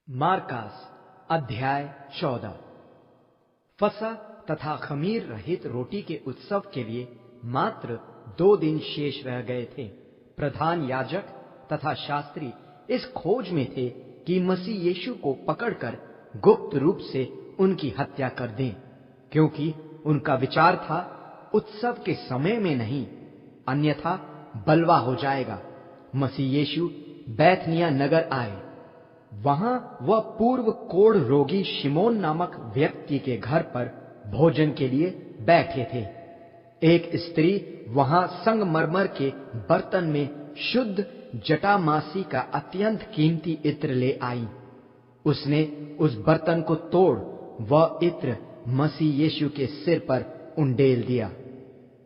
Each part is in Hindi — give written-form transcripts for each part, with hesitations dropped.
मार्कास अध्याय 14। फसह तथा खमीर रहित रोटी के उत्सव के लिए मात्र 2 दिन शेष रह गए थे। प्रधान याजक तथा शास्त्री इस खोज में थे कि मसीह यीशु को पकड़कर गुप्त रूप से उनकी हत्या कर दें, क्योंकि उनका विचार था उत्सव के समय में नहीं, अन्यथा बलवा हो जाएगा। मसीह यीशु बैतनिय्याह नगर आए। वहां वह पूर्व कोढ़ रोगी शिमोन नामक व्यक्ति के घर पर भोजन के लिए बैठे थे। एक स्त्री वहां संगमरमर के बर्तन में शुद्ध जटामासी का अत्यंत कीमती इत्र ले आई। उसने उस बर्तन को तोड़ वह इत्र मसीह यीशु के सिर पर उंडेल दिया।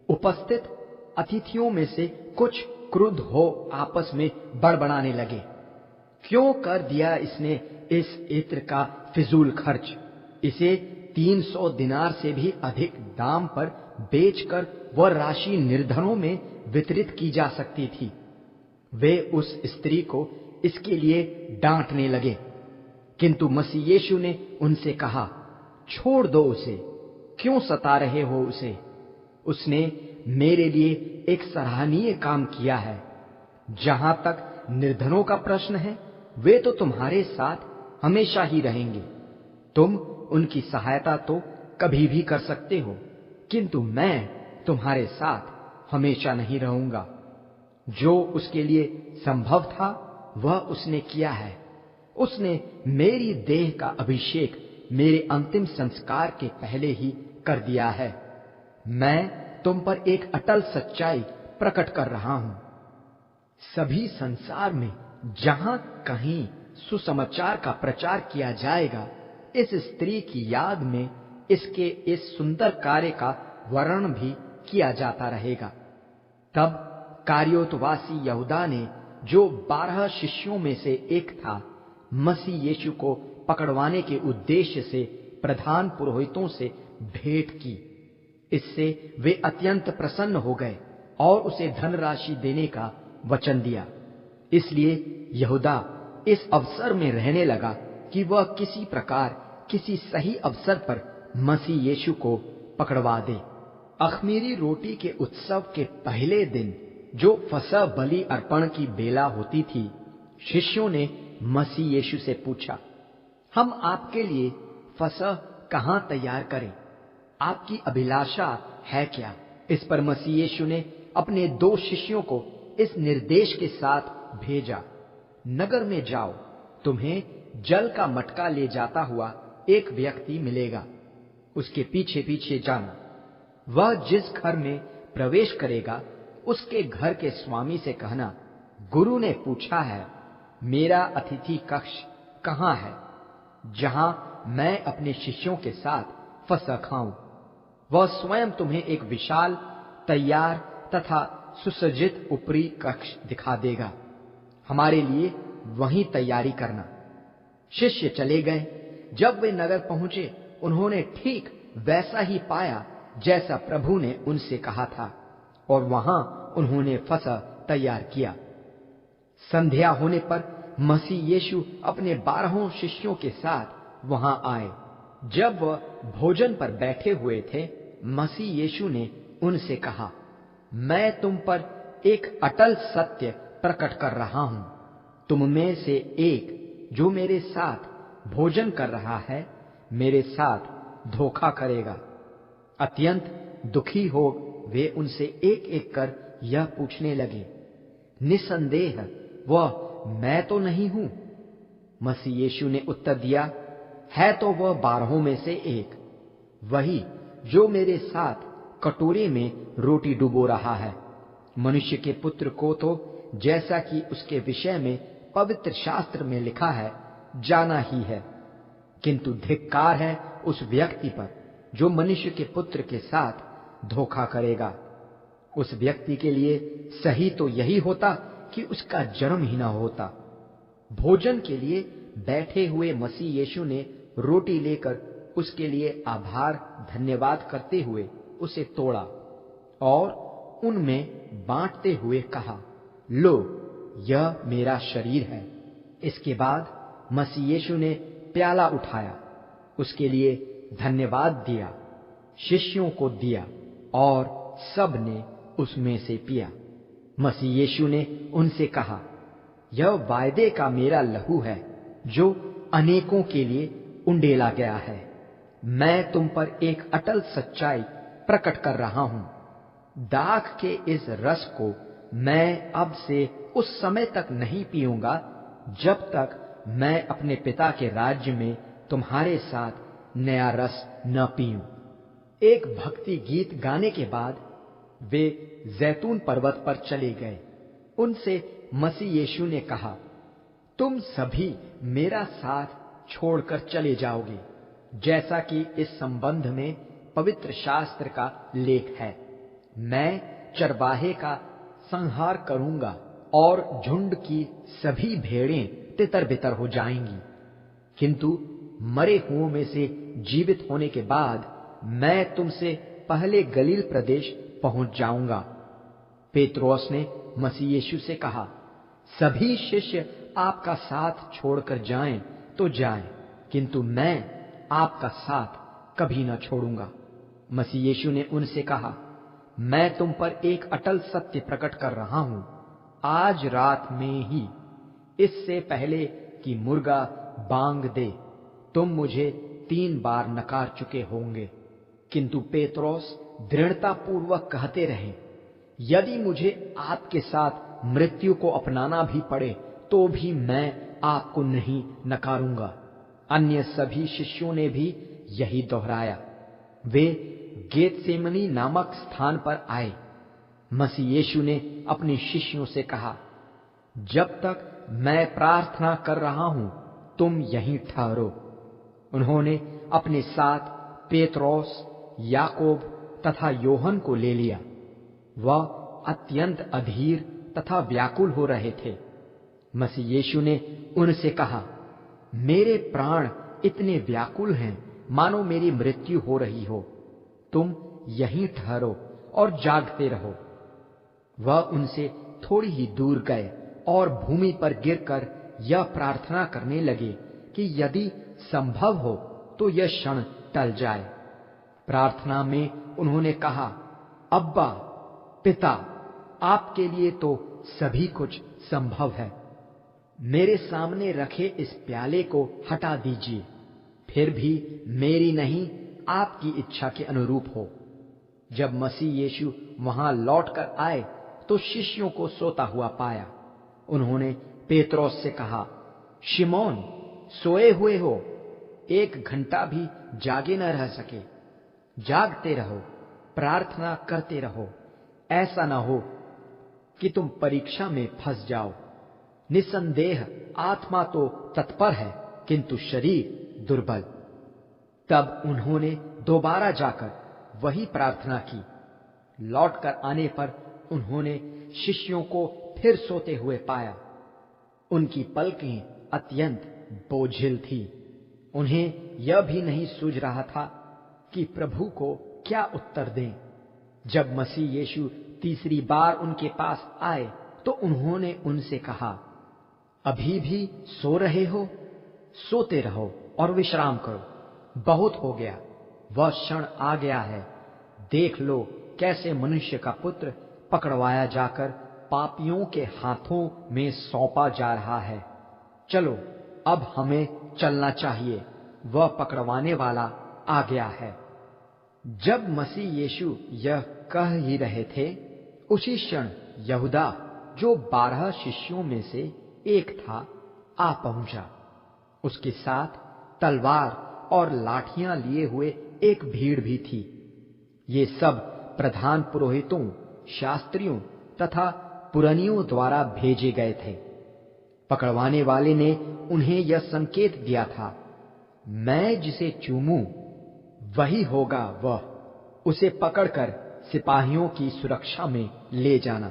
उपस्थित अतिथियों में से कुछ क्रुद्ध हो आपस में बड़बड़ाने लगे, क्यों कर दिया इसने इस इत्र का फिजूल खर्च? इसे 300 दिनार से भी अधिक दाम पर बेचकर वह राशि निर्धनों में वितरित की जा सकती थी। वे उस स्त्री को इसके लिए डांटने लगे, किंतु मसीह यीशु ने उनसे कहा, छोड़ दो उसे, क्यों सता रहे हो उसे? उसने मेरे लिए एक सराहनीय काम किया है। जहां तक निर्धनों का प्रश्न है, वे तो तुम्हारे साथ हमेशा ही रहेंगे। तुम उनकी सहायता तो कभी भी कर सकते हो, किंतु मैं तुम्हारे साथ हमेशा नहीं रहूंगा। जो उसके लिए संभव था वह उसने किया है। उसने मेरी देह का अभिषेक मेरे अंतिम संस्कार के पहले ही कर दिया है। मैं तुम पर एक अटल सच्चाई प्रकट कर रहा हूं। सभी संसार में जहां कहीं सुसमाचार का प्रचार किया जाएगा, इस स्त्री की याद में इसके इस सुंदर कार्य का वर्णन भी किया जाता रहेगा। तब कार्योतवासी यहूदा ने, जो 12 शिष्यों में से एक था, मसीह यीशु को पकड़वाने के उद्देश्य से प्रधान पुरोहितों से भेंट की। इससे वे अत्यंत प्रसन्न हो गए और उसे धनराशि देने का वचन दिया। इसलिए यहूदा इस अवसर में रहने लगा कि वह किसी प्रकार किसी सही अवसर पर मसीह यीशु को पकड़वा दे। अख़मीरी रोटी के उत्सव के पहले दिन, जो फसह बलि अर्पण की बेला होती थी, शिष्यों ने मसीह यीशु से पूछा, हम आपके लिए फसह कहां तैयार करें? आपकी अभिलाषा है क्या? इस पर मसीह यीशु ने अपने 2 शिष्यों को इस निर्देश के साथ भेजा, नगर में जाओ, तुम्हें जल का मटका ले जाता हुआ एक व्यक्ति मिलेगा, उसके पीछे पीछे जाना। वह जिस घर में प्रवेश करेगा, उसके घर के स्वामी से कहना, गुरु ने पूछा है, मेरा अतिथि कक्ष कहाँ है, जहां मैं अपने शिष्यों के साथ फसह खाऊं। वह स्वयं तुम्हें एक विशाल, तैयार तथा सुसज्जित ऊपरी कक्ष दिखा देगा। हमारे लिए वहीं तैयारी करना। शिष्य चले गए। जब वे नगर पहुंचे, उन्होंने ठीक वैसा ही पाया जैसा प्रभु ने उनसे कहा था, और वहां उन्होंने फसह तैयार किया। संध्या होने पर मसीह यीशु अपने 12 शिष्यों के साथ वहां आए। जब वह भोजन पर बैठे हुए थे, मसीह यीशु ने उनसे कहा, मैं तुम पर एक अटल सत्य प्रकट कर रहा हूं। तुम में से एक जो मेरे साथ भोजन कर रहा है, मेरे साथ धोखा करेगा। अत्यंत दुखी हो वे उनसे एक एक कर यह पूछने लगे, निसंदेह वह मैं तो नहीं हूं? मसीह यीशु ने उत्तर दिया, है तो वह 12 में से एक, वही जो मेरे साथ कटोरे में रोटी डुबो रहा है। मनुष्य के पुत्र को तो जैसा कि उसके विषय में पवित्र शास्त्र में लिखा है, जाना ही है, किंतु धिक्कार है उस व्यक्ति पर जो मनुष्य के पुत्र के साथ धोखा करेगा। उस व्यक्ति के लिए सही तो यही होता कि उसका जन्म ही न होता। भोजन के लिए बैठे हुए मसीह यीशु ने रोटी लेकर उसके लिए आभार धन्यवाद करते हुए उसे तोड़ा और उनमें बांटते हुए कहा, लो, यह मेरा शरीर है। इसके बाद मसीह यीशु ने प्याला उठाया, उसके लिए धन्यवाद दिया, शिष्यों को दिया और सब ने उसमें से पिया। मसीह यीशु ने उनसे कहा, यह वायदे का मेरा लहू है जो अनेकों के लिए उंडेला गया है। मैं तुम पर एक अटल सच्चाई प्रकट कर रहा हूं। दाख के इस रस को मैं अब से उस समय तक नहीं पीऊंगा जब तक मैं अपने पिता के राज्य में तुम्हारे साथ नया रस न पीऊं। एक भक्ति गीत गाने के बाद वे जैतून पर्वत पर चले गए। उनसे मसीह यीशु ने कहा, तुम सभी मेरा साथ छोड़कर चले जाओगे, जैसा कि इस संबंध में पवित्र शास्त्र का लेख है। मैं चरवाहे का संहार करूंगा और झुंड की सभी भेड़ें तितर-बितर हो जाएंगी, किंतु मरे हुओं में से जीवित होने के बाद मैं तुमसे पहले गलील प्रदेश पहुंच जाऊंगा। पेत्रोस ने मसीह यीशु से कहा, सभी शिष्य आपका साथ छोड़कर जाएं तो जाएं, किंतु मैं आपका साथ कभी न छोड़ूंगा। मसीह यीशु ने उनसे कहा, मैं तुम पर एक अटल सत्य प्रकट कर रहा हूं, आज रात में ही, इससे पहले कि मुर्गा बांग दे, तुम मुझे 3 बार नकार चुके होंगे। किंतु पेत्रोस दृढ़ता पूर्वक कहते रहे, यदि मुझे आपके साथ मृत्यु को अपनाना भी पड़े तो भी मैं आपको नहीं नकारूंगा। अन्य सभी शिष्यों ने भी यही दोहराया। वे गेतसेमनी नामक स्थान पर आए। मसीह यीशु ने अपने शिष्यों से कहा, जब तक मैं प्रार्थना कर रहा हूं तुम यहीं ठहरो। उन्होंने अपने साथ पेत्रोस, याकूब तथा योहन को ले लिया। वह अत्यंत अधीर तथा व्याकुल हो रहे थे। मसीह यीशु ने उनसे कहा, मेरे प्राण इतने व्याकुल हैं मानो मेरी मृत्यु हो रही हो। तुम यहीं ठहरो और जागते रहो। वह उनसे थोड़ी ही दूर गए और भूमि पर गिरकर यह प्रार्थना करने लगे कि यदि संभव हो तो यह क्षण टल जाए। प्रार्थना में उन्होंने कहा, अब्बा पिता, आपके लिए तो सभी कुछ संभव है। मेरे सामने रखे इस प्याले को हटा दीजिए, फिर भी मेरी नहीं आपकी इच्छा के अनुरूप हो। जब मसीह यीशु वहां लौटकर आए तो शिष्यों को सोता हुआ पाया। उन्होंने पेत्रोस से कहा, शिमोन, सोए हुए हो, 1 घंटा भी जागे न रह सके? जागते रहो, प्रार्थना करते रहो, ऐसा न हो कि तुम परीक्षा में फंस जाओ। निसंदेह आत्मा तो तत्पर है, किंतु शरीर दुर्बल। तब उन्होंने दोबारा जाकर वही प्रार्थना की। लौटकर आने पर उन्होंने शिष्यों को फिर सोते हुए पाया। उनकी पलकें अत्यंत बोझिल थी। उन्हें यह भी नहीं सूझ रहा था कि प्रभु को क्या उत्तर दें। जब मसीह यीशु तीसरी बार उनके पास आए तो उन्होंने उनसे कहा, अभी भी सो रहे हो? सोते रहो और विश्राम करो। बहुत हो गया, वह क्षण आ गया है। देख लो कैसे मनुष्य का पुत्र पकड़वाया जाकर पापियों के हाथों में सौंपा जा रहा है। चलो अब हमें चलना चाहिए, वह पकड़वाने वाला आ गया है। जब मसीह यीशु यह कह ही रहे थे, उसी क्षण यहूदा, जो 12 शिष्यों में से एक था, आ पहुंचा। उसके साथ तलवार और लाठियां लिए हुए एक भीड़ भी थी। ये सब प्रधान पुरोहितों, शास्त्रियों तथा पुरनियों द्वारा भेजे गए थे। पकड़वाने वाले ने उन्हें यह संकेत दिया था, मैं जिसे चूमूं वही होगा वह। उसे पकड़कर सिपाहियों की सुरक्षा में ले जाना।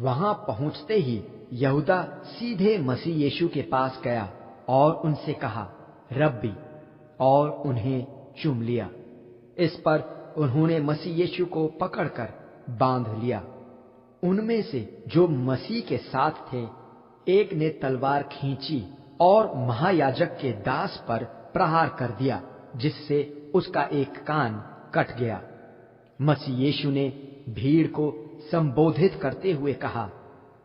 वहां पहुंचते ही यहूदा सीधे मसीह यीशु के पास गया और उनसे कहा, रब्बी, और उन्हें चूम लिया। इस पर उन्होंने मसीह यीशु को पकड़कर बांध लिया। उनमें से जो मसीह के साथ थे, एक ने तलवार खींची और महायाजक के दास पर प्रहार कर दिया, जिससे उसका एक कान कट गया। मसीह यीशु ने भीड़ को संबोधित करते हुए कहा,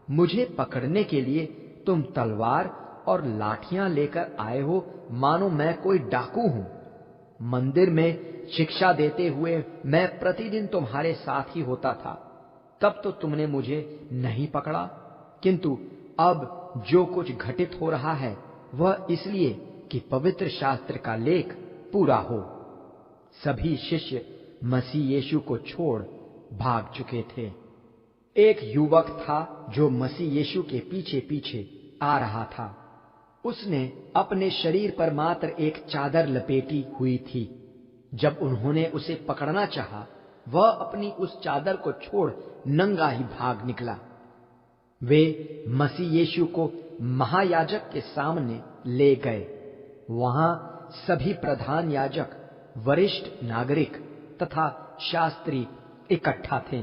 मुझे पकड़ने के लिए तुम तलवार और लाठियां लेकर आए हो, मानो मैं कोई डाकू हूं। मंदिर में शिक्षा देते हुए मैं प्रतिदिन तुम्हारे साथ ही होता था, तब तो तुमने मुझे नहीं पकड़ा, किंतु अब जो कुछ घटित हो रहा है वह इसलिए कि पवित्र शास्त्र का लेख पूरा हो। सभी शिष्य मसीह यीशु को छोड़ भाग चुके थे। एक युवक था जो मसीह यीशु के पीछे पीछे आ रहा था। उसने अपने शरीर पर मात्र एक चादर लपेटी हुई थी। जब उन्होंने उसे पकड़ना चाहा, वह अपनी उस चादर को छोड़ नंगा ही भाग निकला। वे मसीह यीशु को महायाजक के सामने ले गए। वहां सभी प्रधान याजक, वरिष्ठ नागरिक तथा शास्त्री इकट्ठा थे।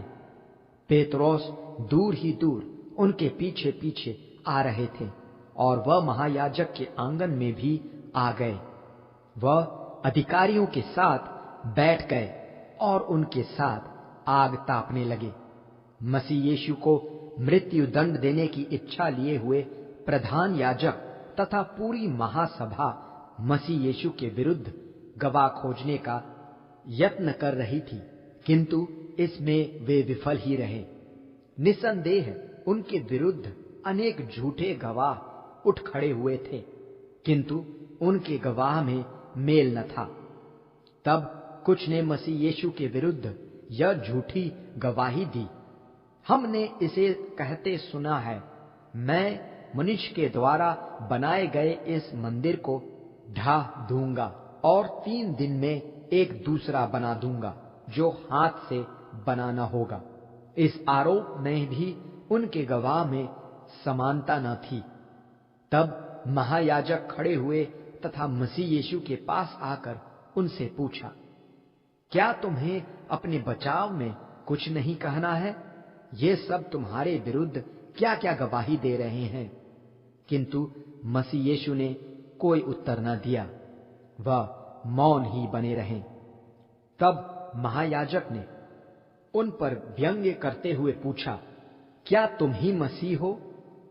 पेत्रोस दूर ही दूर उनके पीछे पीछे आ रहे थे और वह महायाजक के आंगन में भी आ गए। वह अधिकारियों के साथ बैठ गए और उनके साथ आग तापने लगे। मसीह यीशु को मृत्यु दंड देने की इच्छा लिए हुए प्रधान याजक तथा पूरी महासभा मसीह यीशु के विरुद्ध गवाह खोजने का यत्न कर रही थी, किंतु इसमें वे विफल ही रहे। निसंदेह उनके विरुद्ध अनेक झूठे गवाह उठ खड़े हुए थे, किंतु उनके गवाह में मेल न था। तब कुछ ने मसीह यीशु के विरुद्ध यह झूठी गवाही दी, हमने इसे कहते सुना है, मैं मनुष्य के द्वारा बनाए गए इस मंदिर को ढा दूंगा और 3 दिन में एक दूसरा बना दूंगा, जो हाथ से बनाना होगा। इस आरोप में भी उनके गवाह में समानता न थी। तब महायाजक खड़े हुए तथा मसीह यीशु के पास आकर उनसे पूछा, क्या तुम्हें अपने बचाव में कुछ नहीं कहना है? ये सब तुम्हारे विरुद्ध क्या क्या गवाही दे रहे हैं? किंतु मसीह यीशु ने कोई उत्तर न दिया, वह मौन ही बने रहे। तब महायाजक ने उन पर व्यंग्य करते हुए पूछा, क्या तुम ही मसीह हो,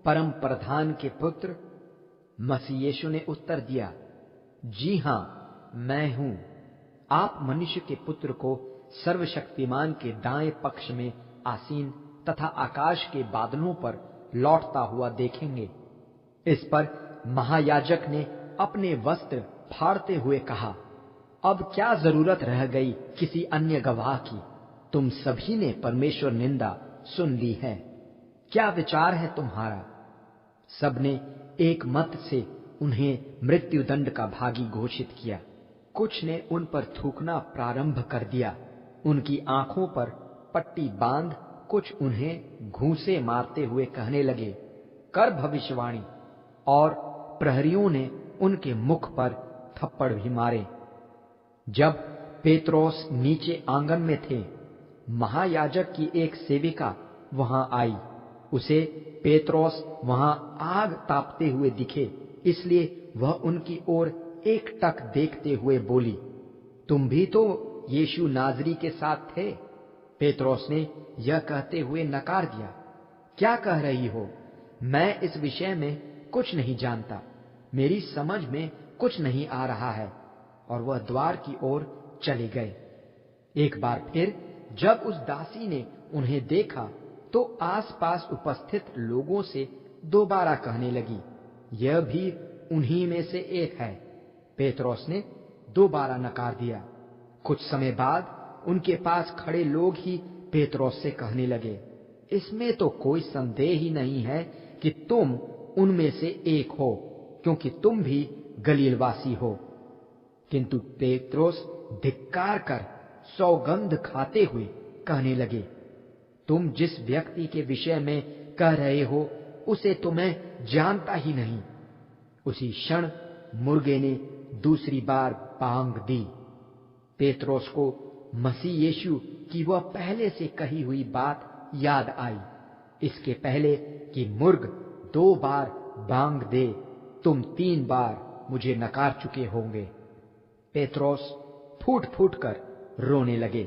परम प्रधान के पुत्र? मसीह यीशु ने उत्तर दिया, जी हां, मैं हूं। आप मनुष्य के पुत्र को सर्वशक्तिमान के दाएं पक्ष में आसीन तथा आकाश के बादलों पर लौटता हुआ देखेंगे। इस पर महायाजक ने अपने वस्त्र फाड़ते हुए कहा, अब क्या जरूरत रह गई किसी अन्य गवाह की? तुम सभी ने परमेश्वर निंदा सुन ली है। क्या विचार है तुम्हारा? सबने एक मत से उन्हें मृत्यु दंड का भागी घोषित किया। कुछ ने उन पर थूकना प्रारंभ कर दिया। उनकी आंखों पर पट्टी बांध कुछ उन्हें घूंसे मारते हुए कहने लगे, कर भविष्यवाणी। और प्रहरियों ने उनके मुख पर थप्पड़ भी मारे। जब पेत्रोस नीचे आंगन में थे, महायाजक की एक सेविका वहां आई। उसे पेत्रोस वहां आग तापते हुए दिखे, इसलिए वह उनकी ओर एकटक देखते हुए बोली, तुम भी तो यीशु नाजरी के साथ थे। पेत्रोस ने यह कहते हुए नकार दिया, क्या कह रही हो? मैं इस विषय में कुछ नहीं जानता, मेरी समझ में कुछ नहीं आ रहा है। और वह द्वार की ओर चले गए। एक बार फिर जब उस दासी ने उन्हें देखा, तो आसपास उपस्थित लोगों से दोबारा कहने लगी, यह भी उन्हीं में से एक है। पेत्रोस ने दोबारा नकार दिया। कुछ समय बाद उनके पास खड़े लोग ही पेत्रोस से कहने लगे, इसमें तो कोई संदेह ही नहीं है कि तुम उनमें से एक हो, क्योंकि तुम भी गलीलवासी हो। किंतु पेत्रोस धिक्कार कर सौगंध खाते हुए कहने लगे, तुम जिस व्यक्ति के विषय में कह रहे हो, उसे तो मैं जानता ही नहीं। उसी क्षण मुर्गे ने दूसरी बार बांग दी। पेत्रोस को मसीह यीशु की वह पहले से कही हुई बात याद आई, इसके पहले कि मुर्ग 2 बार बांग दे, तुम 3 बार मुझे नकार चुके होंगे। पेत्रोस फूट फूट कर रोने लगे।